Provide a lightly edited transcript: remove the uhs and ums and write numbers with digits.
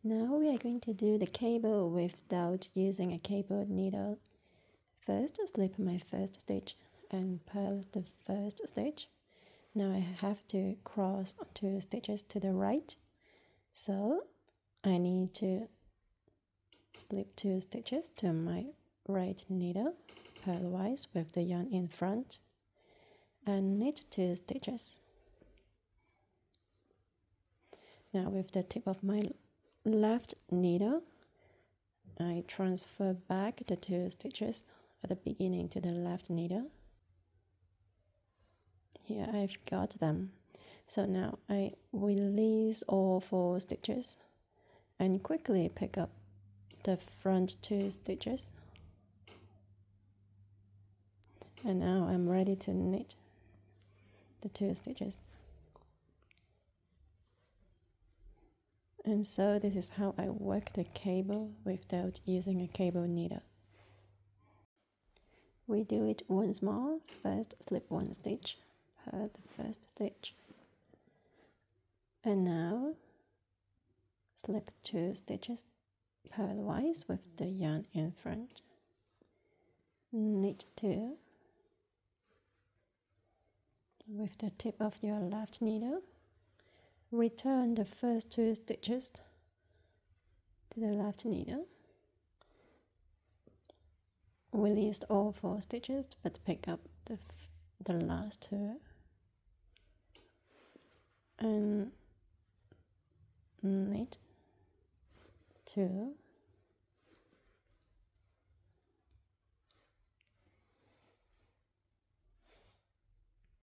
Now we are going to do the cable without using a cable needle. First, slip my first stitch and purl the first stitch. Now I have to cross 2 stitches to the right, so I need to slip 2 stitches to my right needle purlwise with the yarn in front and knit 2 stitches. Now with the tip of my left needle, I transfer back the 2 stitches at the beginning to the left needle. Here I've got them. So now I release all 4 stitches and quickly pick up the front 2 stitches. And now I'm ready to knit the 2 stitches. And so this is how I work the cable without using a cable needle. We do it once more. First slip 1 stitch, purl the first stitch. And now slip 2 stitches purlwise with the yarn in front. Knit 2 with the tip of your left needle. Return the first 2 stitches to the left needle. Release all 4 stitches but pick up the last 2 and knit 2